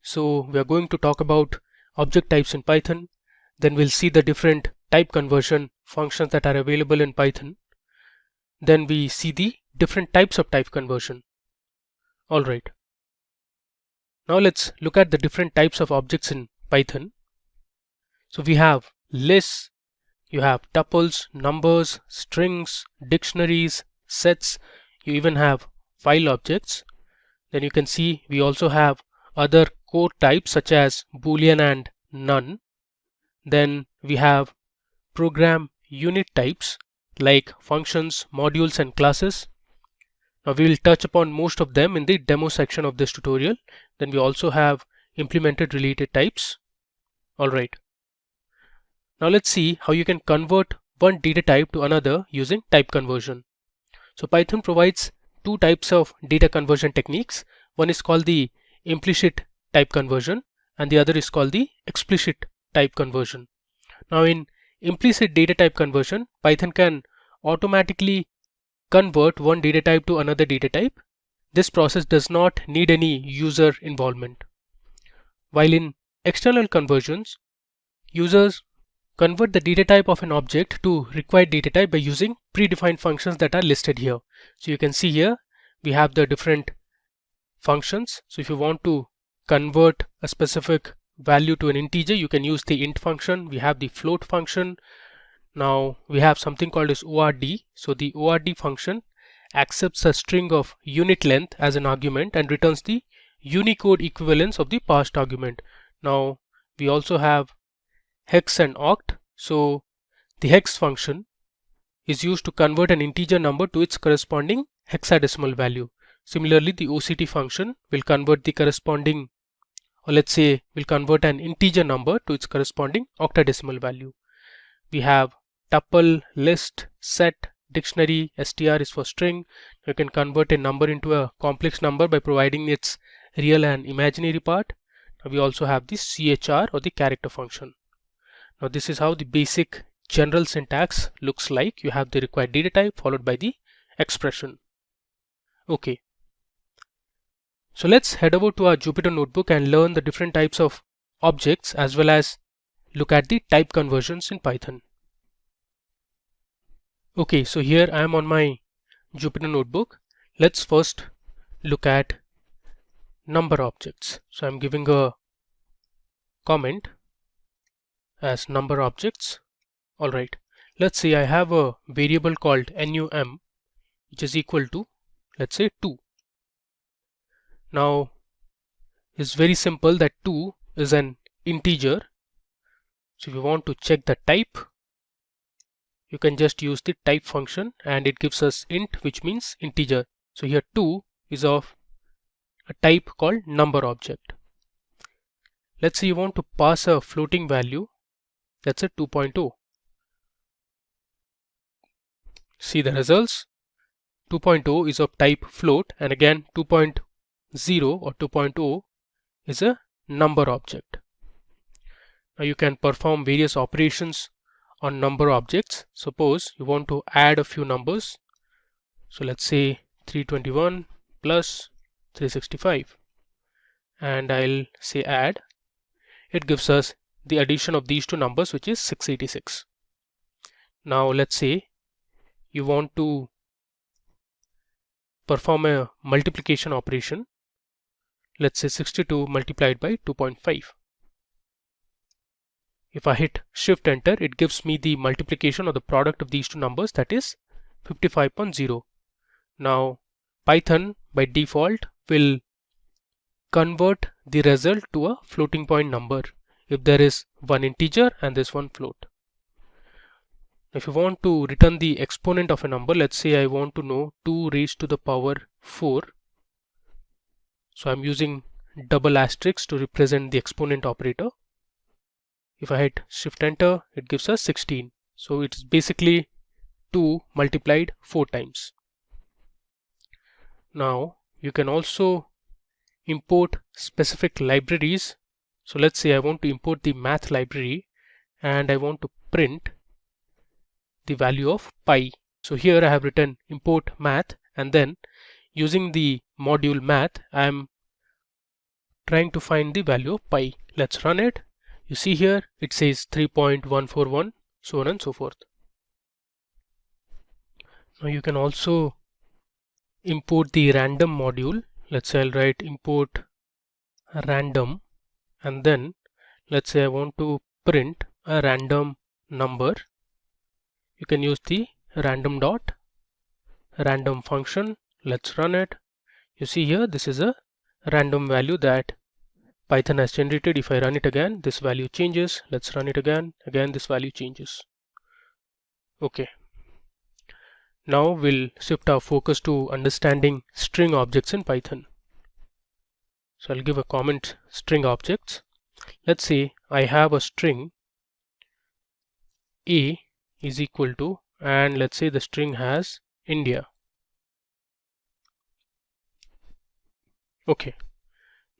So we are going to talk about object types in Python. Then we'll see the different type conversion functions that are available in Python. Then we see the different types of type conversion. Alright. Now let's look at the different types of objects in Python. So we have lists, you have tuples, numbers, strings, dictionaries, sets, you even have file objects. Then you can see we also have other core types such as Boolean and none. Then we have program unit types like functions, modules and classes. Now we will touch upon most of them in the demo section of this tutorial. Then we also have implemented related types. Alright. Now let's see how you can convert one data type to another using type conversion. So Python provides two types of data conversion techniques. One is called the implicit type conversion and the other is called the explicit type conversion. Now in implicit data type conversion, Python can automatically convert one data type to another data type. This process does not need any user involvement. While in external conversions, users convert the data type of an object to required data type by using predefined functions that are listed here. So you can see here we have the different functions. So if you want to convert a specific value to an integer, you can use the int function. We have the float function. Now we have something called as ORD. So the ORD function accepts a string of unit length as an argument and returns the Unicode equivalence of the passed argument. Now we also have hex and oct. So the hex function is used to convert an integer number to its corresponding hexadecimal value. Similarly, the OCT function will convert the corresponding, or let's say will convert an integer number to its corresponding octadecimal value. We have tuple, list, set, dictionary. Str is for string. You can convert a number into a complex number by providing its real and imaginary part. Now we also have the chr or the character function. Now this is how the basic general syntax looks like. You have the required data type followed by the expression. Okay. So let's head over to our Jupyter notebook and learn the different types of objects as well as look at the type conversions in Python. Okay, so here I am on my Jupyter notebook. Let's first look at number objects. So I'm giving a comment as number objects. Alright, let's say I have a variable called num which is equal to, let's say, 2. Now it's very simple that 2 is an integer. So if you want to check the type, you can just use the type function and it gives us int, which means integer. So here 2 is of a type called number object. Let's say you want to pass a floating value, that's a 2.0. See the results. 2.0 is of type float, and again 2.0 or 2.0 is a number object. Now you can perform various operations on number objects. Suppose you want to add a few numbers. So let's say 321 plus 365 and I'll say add. It gives us the addition of these two numbers, which is 686. Now let's say you want to perform a multiplication operation. Let's say 62 multiplied by 2.5. If I hit shift enter, it gives me the multiplication or the product of these two numbers, that is 55.0. Now Python by default will convert the result to a floating point number if there is one integer and this one float. If you want to return the exponent of a number, let's say I want to know 2 raised to the power 4. So I'm using double asterisk to represent the exponent operator. If I hit shift enter, it gives us 16. So it's basically 2 multiplied 4 times. Now you can also import specific libraries. So let's say I want to import the math library and I want to print the value of pi. So here I have written import math, and then using the module math I am trying to find the value of pi. Let's run it. You see here it says 3.141, so on and so forth. Now you can also import the random module. Let's say I'll write import random, and then let's say I want to print a random number. You can use the random function. Let's run it. You see here this is a random value that Python has generated. If I run it again, this value changes. Let's run it again. Again this value changes. Okay. Now we'll shift our focus to understanding string objects in Python. So I'll give a comment string objects. Let's say I have a string A is equal to, and let's say the string has India. Okay.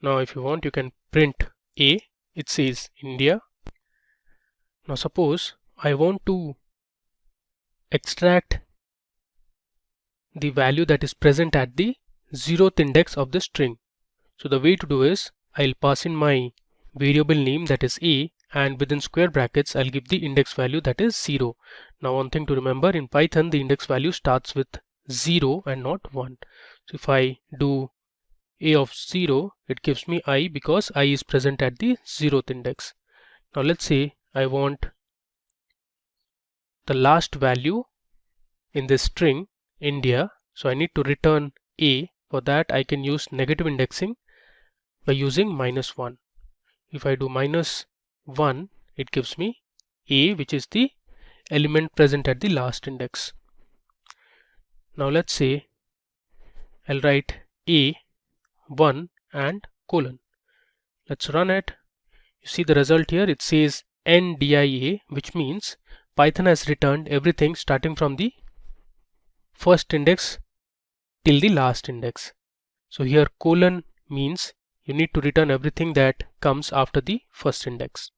Now if you want, you can print A. It says India. Now suppose I want to extract the value that is present at the 0th index of the string. So the way to do is I'll pass in my variable name, that is A, and within square brackets I'll give the index value, that is 0. Now one thing to remember, in Python the index value starts with 0 and not 1. So if I do A of 0, it gives me I because I is present at the 0th index. Now let's say I want the last value in this string India, so I need to return A. For that I can use negative indexing by using -1. If I do -1, it gives me A, which is the element present at the last index. Now let's say I'll write A1 and colon. Let's run it. You see the result here, it says NDIA, which means Python has returned everything starting from the first index till the last index. So here colon means you need to return everything that comes after the first index.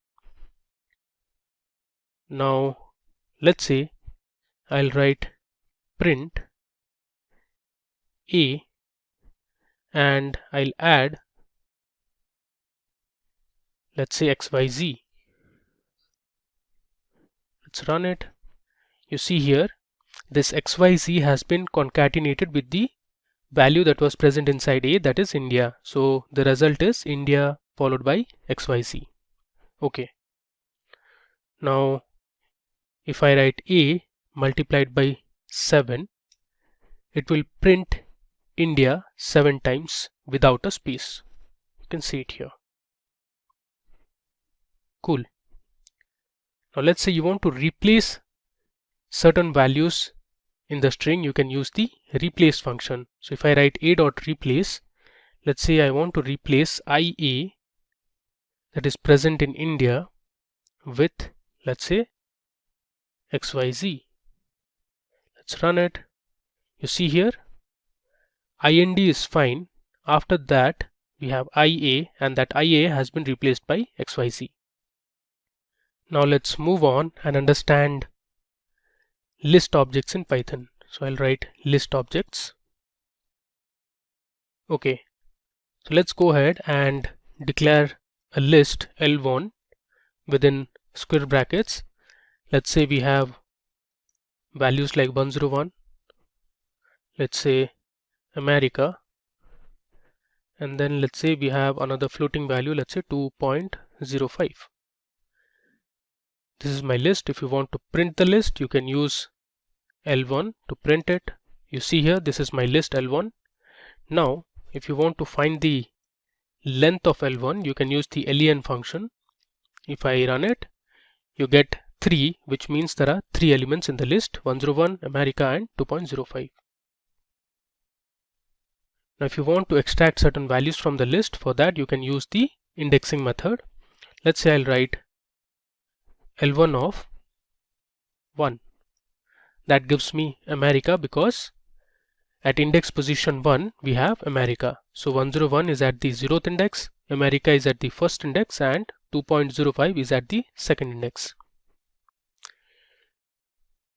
Now let's say I'll write print A and I'll add, let's say XYZ. Let's run it. You see here this XYZ has been concatenated with the value that was present inside A, that is India. So the result is India followed by XYZ. Okay. Now if I write A multiplied by 7, it will print India 7 times without a space. You can see it here. Cool. Now let's say you want to replace certain values in the string. You can use the replace function. So if I write a dot replace, let's say I want to replace IA that is present in India with, let's say, XYZ. Let's run it. You see here IND is fine. After that we have IA, and that IA has been replaced by XYZ. Now let's move on and understand list objects in Python. So I'll write list objects. Okay, so let's go ahead and declare a list L1 within square brackets. Let's say we have values like 101, let's say America, and then let's say we have another floating value, let's say 2.05. This is my list. If you want to print the list, you can use L1 to print it. You see here this is my list L1. Now if you want to find the length of L1, you can use the len function. If I run it, you get 3, which means there are 3 elements in the list: 101, America, and 2.05. Now if you want to extract certain values from the list, for that you can use the indexing method. Let's say I'll write L1 of 1. That gives me America because at index position 1 we have America. So 101 is at the 0th index, America is at the first index, and 2.05 is at the second index.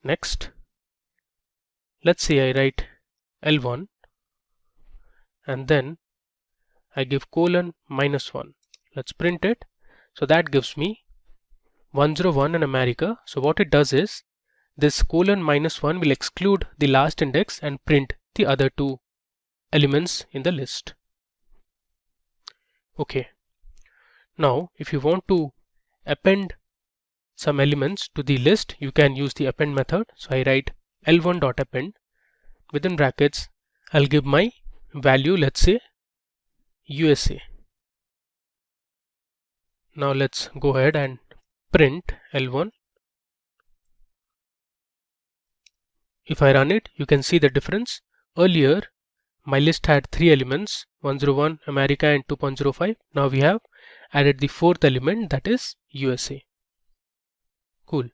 Next, let's say I write L1 and then I give colon -1. Let's print it. So that gives me 101 in America. So what it does is this colon -1 will exclude the last index and print the other two elements in the list. Okay. Now if you want to append some elements to the list, you can use the append method. So I write L1.append. Within brackets, I'll give my value, let's say USA. Now let's go ahead and print L1. If I run it, you can see the difference. Earlier, my list had 3 elements, 101, America and 2.05. Now we have added the 4th element, that is USA. Cool.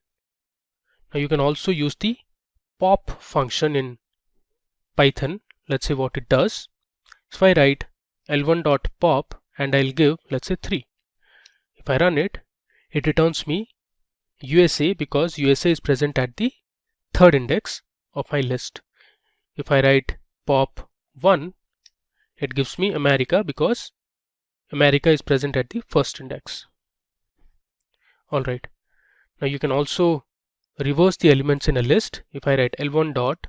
Now you can also use the pop function in Python. Let's see what it does. So if I write L1.pop and I'll give, let's say 3. If I run it, it returns me USA because USA is present at the 3rd index of my list. If I write pop 1, it gives me America because America is present at the 1st index. Alright. Now you can also reverse the elements in a list. If I write L1 dot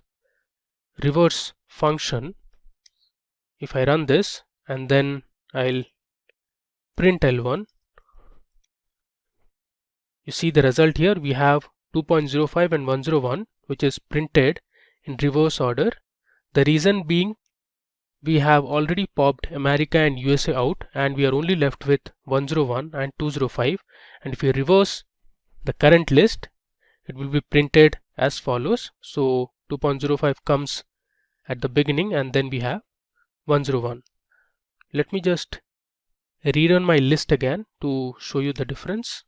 reverse function, if I run this and then I'll print L1, you see the result here. We have 2.05 and 101, which is printed in reverse order. The reason being, we have already popped America and USA out and we are only left with 101 and 205, and if we reverse the current list, it will be printed as follows. So 2.05 comes at the beginning and then we have 101. Let me just rerun my list again to show you the difference.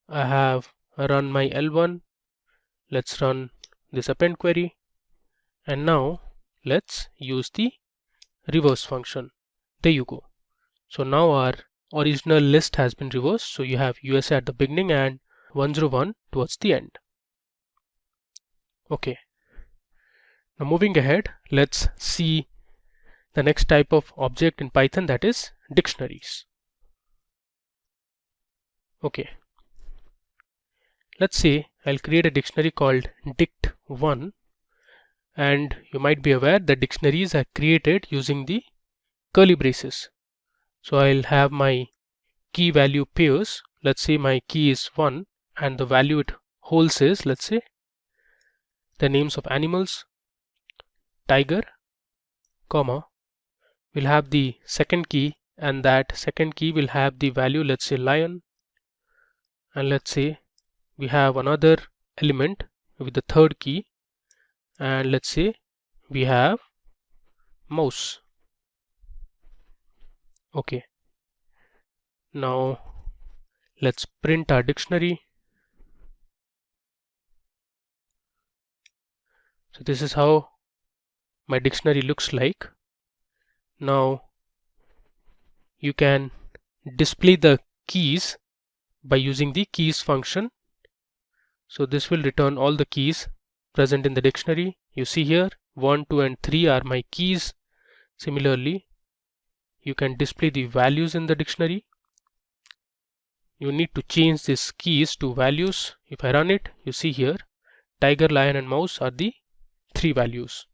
I have run my L1. Let's run this append query, and now let's use the reverse function. There you go. So now our original list has been reversed. So you have USA at the beginning and 101 towards the end. Okay. Now moving ahead, let's see the next type of object in Python, that is dictionaries. Okay. Let's say I'll create a dictionary called dict1, and you might be aware that dictionaries are created using the curly braces. So I'll have my key value pairs. Let's say my key is 1 and the value it holds is, let's say, the names of animals, tiger, comma, we'll have the second key and that second key will have the value, let's say lion, and let's say we have another element with the 3rd key and let's say we have mouse. Okay. Now let's print our dictionary. So this is how my dictionary looks like. Now you can display the keys by using the keys function. So this will return all the keys present in the dictionary. You see here 1, 2 and 3 are my keys. Similarly, you can display the values in the dictionary. You need to change these keys to values. If I run it, you see here tiger, lion and mouse are the 3 values.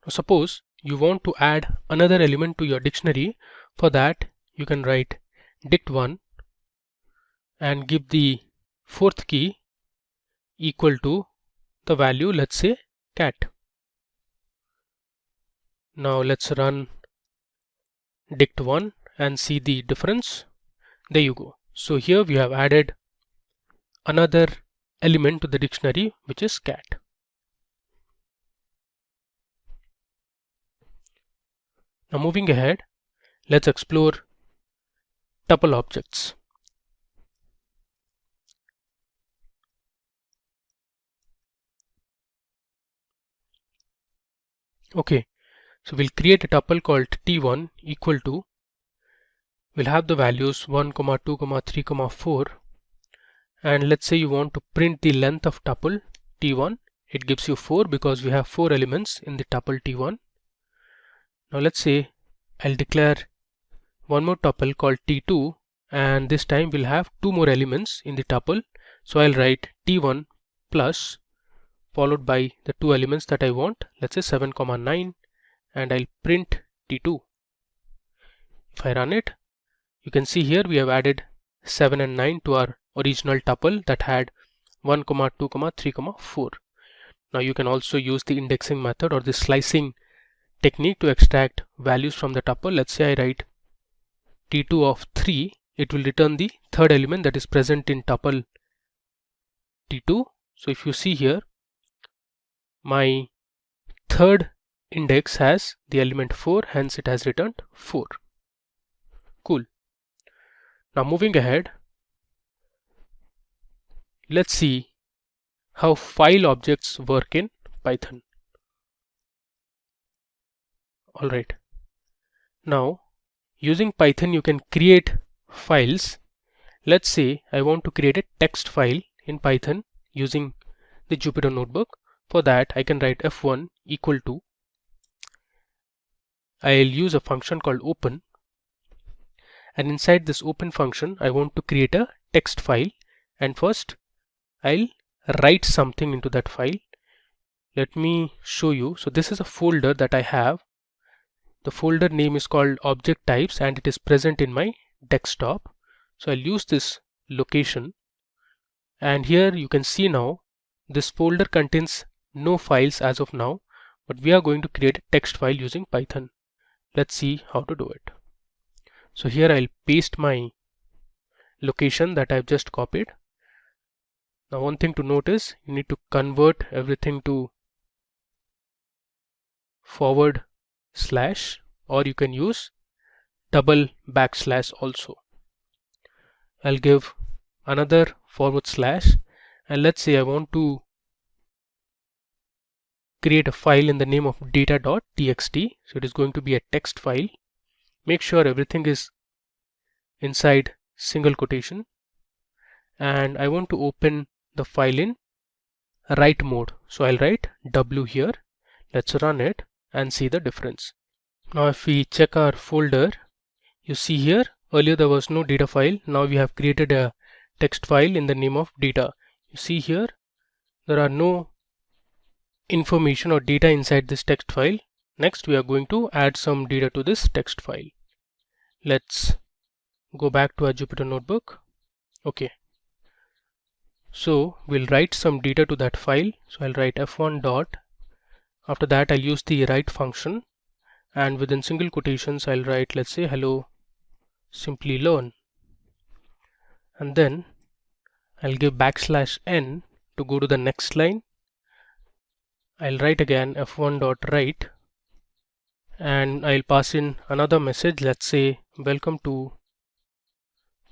Now suppose you want to add another element to your dictionary. For that you can write dict1 and give the 4th key equal to the value, let's say cat. Now let's run dict1 and see the difference. There you go. So here we have added another element to the dictionary, which is cat. Now moving ahead, let's explore tuple objects. Okay, so we'll create a tuple called t1 equal to, we'll have the values 1, 2, 3, 4, and let's say you want to print the length of tuple t1. It gives you 4 because we have 4 elements in the tuple t1. Now let's say I'll declare one more tuple called T2, and this time we'll have two more elements in the tuple. So I'll write T1 plus followed by the two elements that I want, let's say 7, 9, and I'll print T2. If I run it, you can see here we have added 7 and 9 to our original tuple that had 1, 2, 3, 4. Now you can also use the indexing method or the slicing technique to extract values from the tuple. Let's say I write T2 of 3, it will return the third element that is present in tuple T2. So if you see here, my third index has the element 4, hence it has returned 4. Cool. Now moving ahead, let's see how file objects work in Python. Alright. Now using Python you can create files. Let's say I want to create a text file in Python using the Jupyter Notebook. For that I can write f1 equal to, I'll use a function called open, and inside this open function I want to create a text file, and first I'll write something into that file. Let me show you. So this is a folder that I have. The folder name is called object types and it is present in my desktop. So I'll use this location, and here you can see now this folder contains no files as of now, but we are going to create a text file using Python. Let's see how to do it. So here I'll paste my location that I've just copied. Now one thing to note is you need to convert everything to forward slash, or you can use double backslash also. I'll give another forward slash, and let's say I want to create a file in the name of data.txt. So it is going to be a text file. Make sure everything is inside single quotation, and I want to open the file in write mode. So I'll write W here. Let's run it and see the difference. Now if we check our folder, you see here earlier there was no data file. Now we have created a text file in the name of data. You see here there are no information or data inside this text file. Next we are going to add some data to this text file. Let's go back to our Jupyter Notebook. Okay, so we'll write some data to that file. So I'll write f1 dot, after that I'll use the write function, and within single quotations I'll write, let's say, hello Simplilearn, and then I'll give \n to go to the next line. I'll write again f1 dot write, and I'll pass in another message, let's say welcome to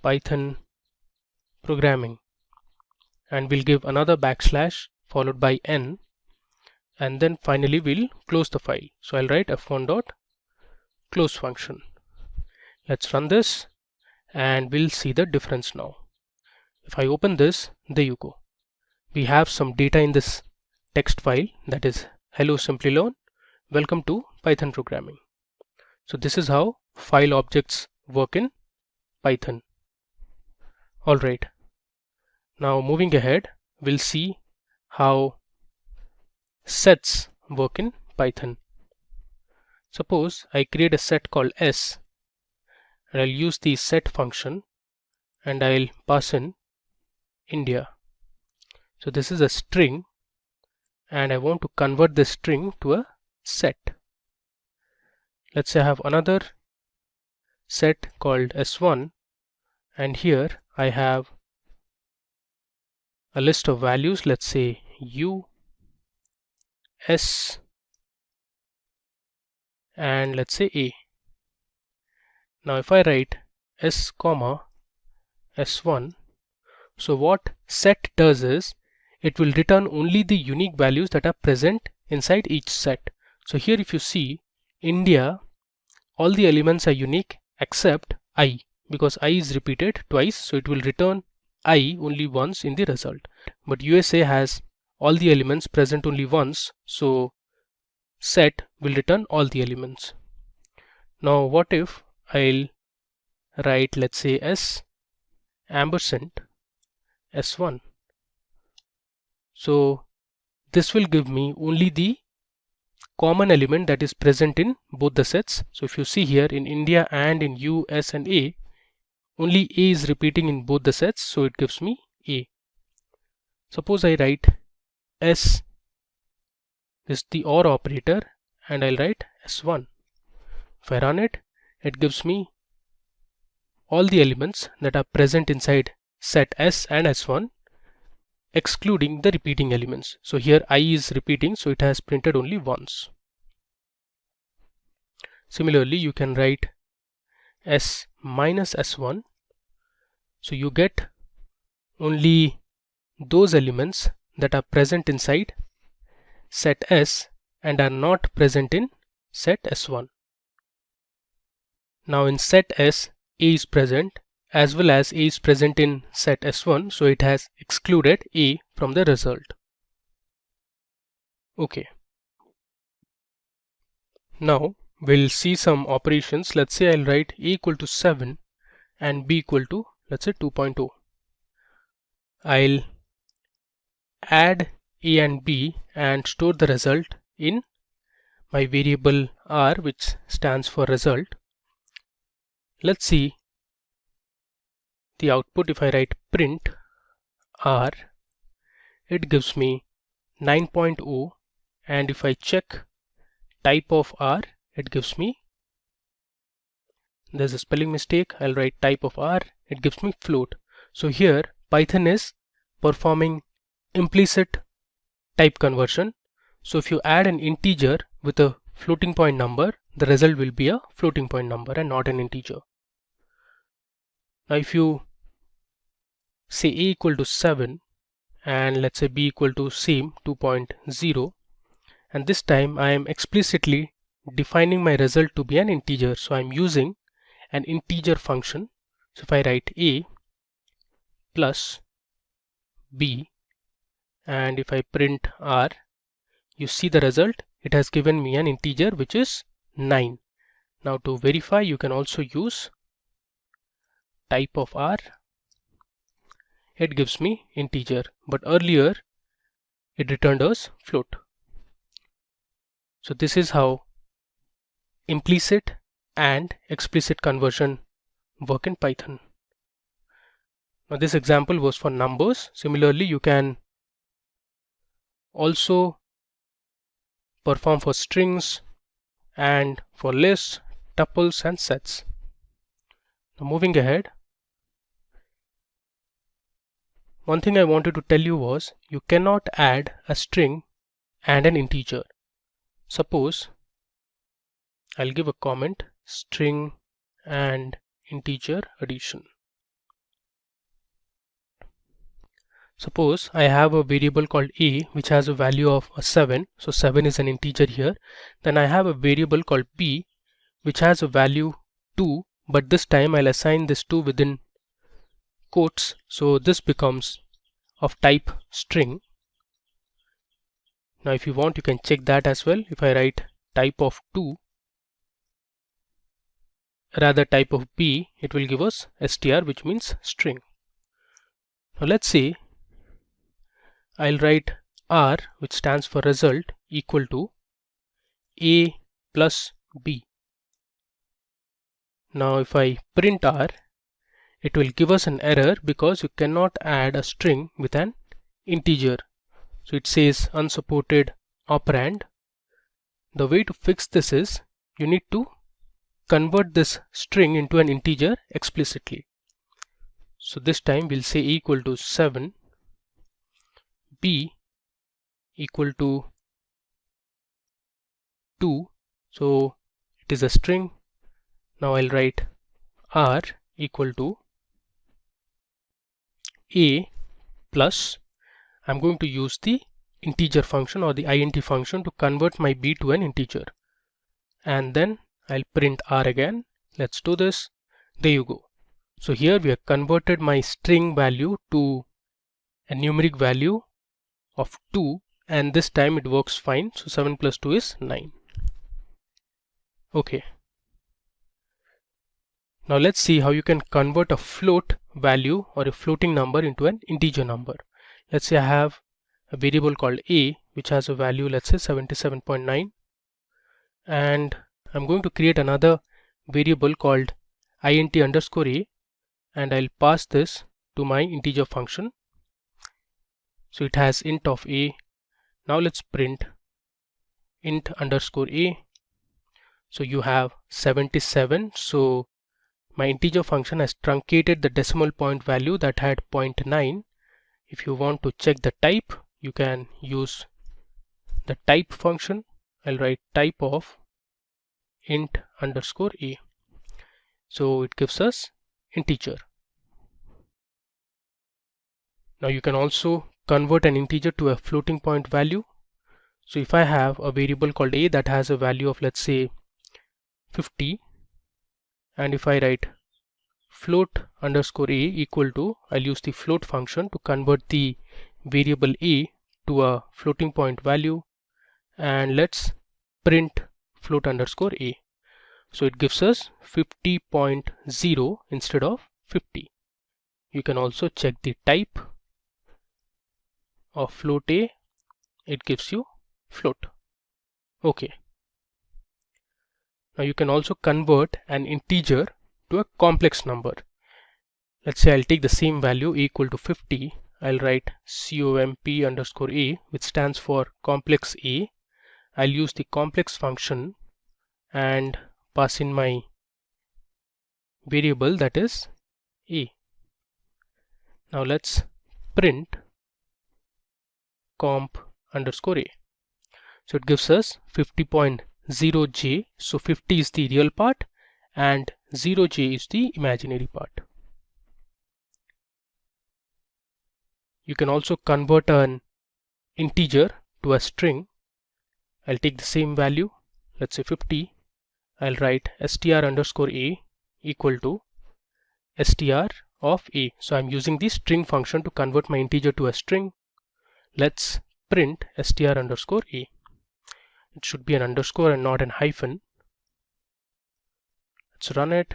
Python programming, and we'll give another \n followed by n, and then finally we'll close the file. So I'll write f1 dot close function. Let's run this and we'll see the difference now. If I open this, there you go. We have some data in this text file, that is hello Simplilearn, welcome to Python programming. So this is how file objects work in Python. Alright, now moving ahead, we'll see how sets work in Python. Suppose I create a set called S, and I'll use the set function, and I'll pass in India. So this is a string, and I want to convert this string to a set. Let's say I have another set called S1, and here I have a list of values, let's say U, S, and let's say A. Now if I write S comma S1, so what set does is it will return only the unique values that are present inside each set. So here if you see India, all the elements are unique except I, because I is repeated twice, so it will return I only once in the result. But USA has all the elements present only once, so set will return all the elements. Now what if I'll write, let's say, s ampersand s1. So this will give me only the common element that is present in both the sets. So if you see here, in India and in U, S and A, only A is repeating in both the sets, so it gives me A. Suppose I write S, this is the OR operator, and I'll write S1. If I run it, it gives me all the elements that are present inside set S and S1, excluding the repeating elements. So here I is repeating, so it has printed only once. Similarly, you can write S minus S1. So you get only those elements that are present inside set S and are not present in set S1. Now in set S, A is present as well as A is present in set S1, so it has excluded A from the result. Okay. Now we'll see some operations. Let's say I'll write A equal to 7 and B equal to, let's say, 2.0. I'll add A and B and store the result in my variable R, which stands for result. Let's see the output. If I write print R, it gives me 9.0, and if I check type of R, it gives me, there's a spelling mistake, I'll write type of R, it gives me float. So here Python is performing implicit type conversion. So if you add an integer with a floating point number, the result will be a floating point number and not an integer. Now if you say A equal to 7 and let's say B equal to same 2.0, and this time I am explicitly defining my result to be an integer, so I'm using an integer function. So if I write A plus B and if I print R, you see the result, it has given me an integer which is 9. Now to verify, you can also use type of R, it gives me integer, but earlier it returned us float. So this is how implicit and explicit conversion work in Python. Now this example was for numbers. Similarly, you can also perform for strings and for lists, tuples and sets. Now moving ahead, one thing I wanted to tell you was you cannot add a string and an integer. Suppose I'll give a comment, string and integer addition. Suppose I have a variable called A which has a value of 7, so 7 is an integer here. Then I have a variable called B which has a value 2, but this time I'll assign this 2 within quotes, so this becomes of type string. Now if you want, you can check that as well. If I write type of 2, rather type of B, it will give us str, which means string. Now let's say I'll write R, which stands for result, equal to A plus B. Now if I print R, it will give us an error because you cannot add a string with an integer. So it says unsupported operand. The way to fix this is you need to convert this string into an integer explicitly. So this time we'll say A equal to 7, B equal to 2, so it is a string. Now I'll write R equal to A plus, I'm going to use the integer function or the int function to convert my B to an integer, and then I'll print R again. Let's do this. There you go. So here we have converted my string value to a numeric value of 2, and this time it works fine. So 7 plus 2 is 9. Okay. Now let's see how you can convert a float value or a floating number into an integer number. Let's say I have a variable called a which has a value, let's say 77.9, and I'm going to create another variable called int_a, and I'll pass this to my integer function. So it has int of a. Now let's print int_a. So you have 77. So my integer function has truncated the decimal point value that had 0.9. If you want to check the type, you can use the type function. I'll write type of int_a. So it gives us integer. Now you can also convert an integer to a floating point value. So if I have a variable called a that has a value of, let's say, 50, and if I write float_a equal to, I'll use the float function to convert the variable a to a floating point value, and let's print float_a. So it gives us 50.0 instead of 50. You can also check the type of float a. It gives you float. Okay. Now you can also convert an integer to a complex number. Let's say I'll take the same value equal to 50. I'll write comp_a, which stands for complex a. I'll use the complex function and pass in my variable that is a. Now let's print comp_a. So it gives us 50.0j. So 50 is the real part and 0j is the imaginary part. You can also convert an integer to a string. I'll take the same value, let's say 50. I'll write str_a equal to str of a. So I'm using the string function to convert my integer to a string. Let's print str_a. It should be an underscore and not an hyphen. Let's run it.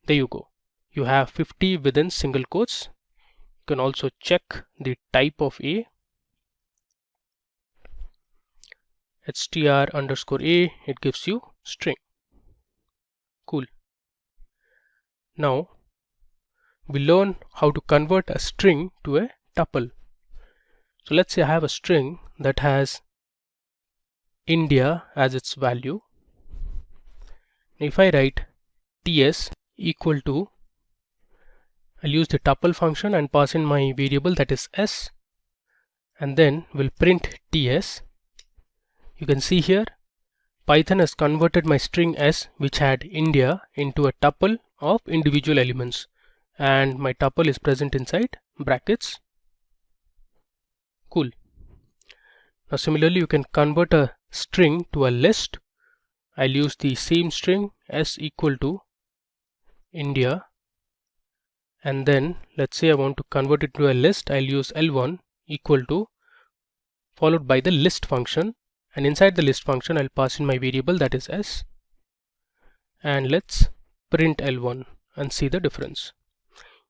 There you go. You have 50 within single quotes. You can also check the type of a. str_a, it gives you string. Cool. Now we learn how to convert a string to a tuple. So let's say I have a string that has India as its value. If I write ts equal to, I'll use the tuple function and pass in my variable that is s, and then we'll print ts. You can see here Python has converted my string s, which had India, into a tuple of individual elements, and my tuple is present inside brackets. Cool. Now similarly you can convert a string to a list. I'll use the same string s equal to India, and then let's say I want to convert it to a list. I'll use L1 equal to followed by the list function, and inside the list function I'll pass in my variable that is s, and let's print L1 and see the difference.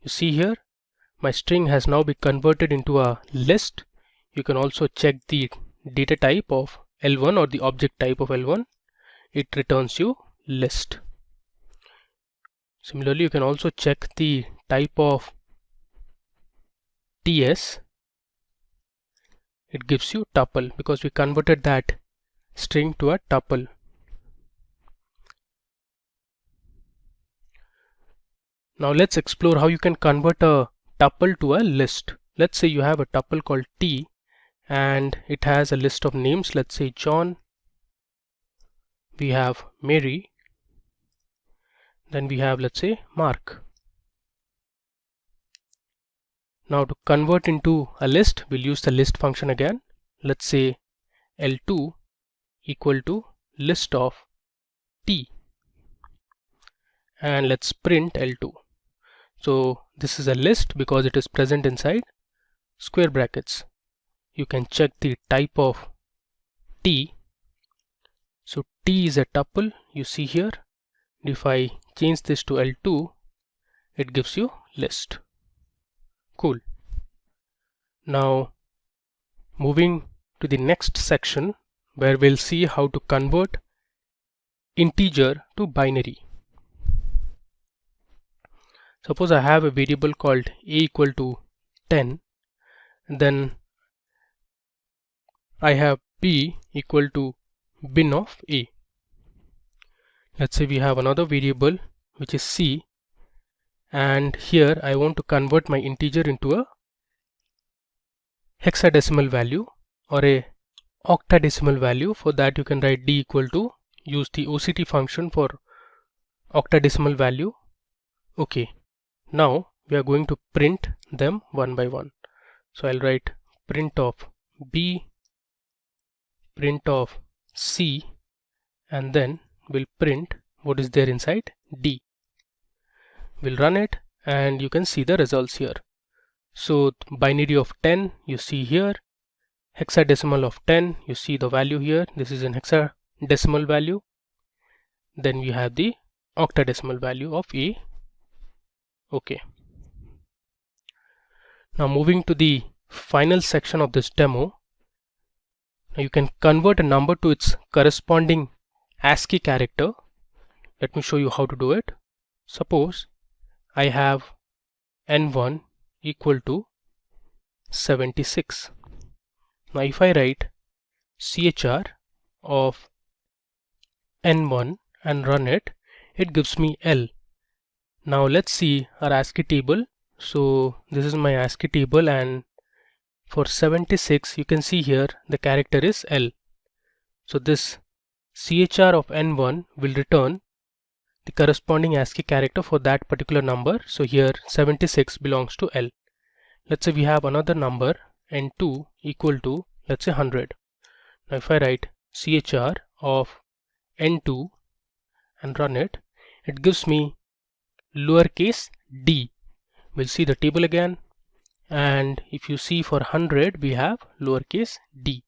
You see here my string has now been converted into a list. You can also check the data type of L1 or the object type of L1. It returns you list. Similarly, you can also check the type of ts. It gives you tuple because we converted that string to a tuple. Now let's explore how you can convert a tuple to a list. Let's say you have a tuple called t and it has a list of names. Let's say John, we have Mary, then we have, let's say, Mark. Now to convert into a list, we'll use the list function again. Let's say L2 equal to list of t, and let's print L2. So this is a list because it is present inside square brackets. You can check the type of t. So t is a tuple, you see here. If I change this to L2, it gives you list. Cool. Now moving to the next section where we'll see how to convert integer to binary. Suppose I have a variable called a equal to 10, and then I have b equal to bin of a. Let's say we have another variable which is c, and here I want to convert my integer into a hexadecimal value or a octadecimal value. For that you can write d equal to, use the OCT function for octadecimal value. Okay, now we are going to print them one by one. So I'll write print of b, print of c, and then we'll print what is there inside d. We'll run it and you can see the results here. So binary of 10 you see here, hexadecimal of 10 you see the value here, this is an hexadecimal value. Then we have the octadecimal value of a. Okay. Now moving to the final section of this demo. Now you can convert a number to its corresponding ASCII character. Let me show you how to do it. Suppose I have n1 equal to 76. Now if I write chr of n1 and run it, it gives me L. Now let's see our ASCII table. So this is my ASCII table, and for 76 you can see here the character is L. So this chr of n1 will return the corresponding ASCII character for that particular number. So here 76 belongs to L. Let's say we have another number n2 equal to, let's say 100. Now if I write chr of n2 and run it, it gives me lowercase d. We'll see the table again, and if you see for 100 we have lowercase d.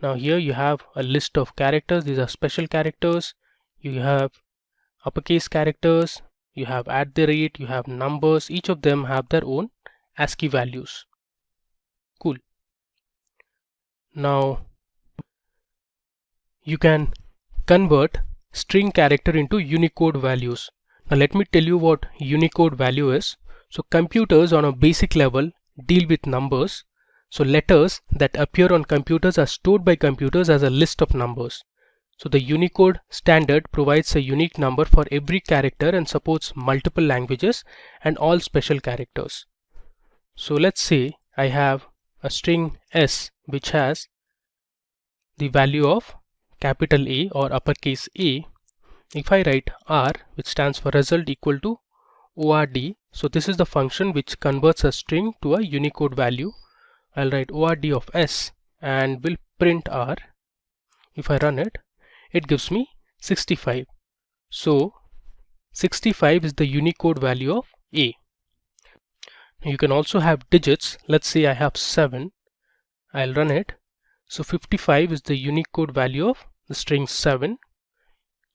Now here you have a list of characters. These are special characters. You have uppercase characters, you have @ you have numbers. Each of them have their own ASCII values. Cool. Now you can convert string character into Unicode values. Now let me tell you what Unicode value is. So computers on a basic level deal with numbers. So letters that appear on computers are stored by computers as a list of numbers. So the Unicode standard provides a unique number for every character and supports multiple languages and all special characters. So let's say I have a string S which has the value of capital A or uppercase A. If I write R, which stands for result, equal to ORD, so this is the function which converts a string to a Unicode value. I'll write ORD of S and will print R. If I run it, it gives me 65. So 65 is the Unicode value of A. You can also have digits. Let's say I have 7. I'll run it. So 55 is the Unicode value of the string 7.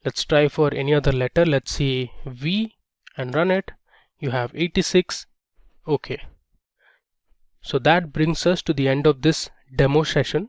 Let's try for any other letter. Let's say V and run it. You have 86. Okay. So that brings us to the end of this demo session.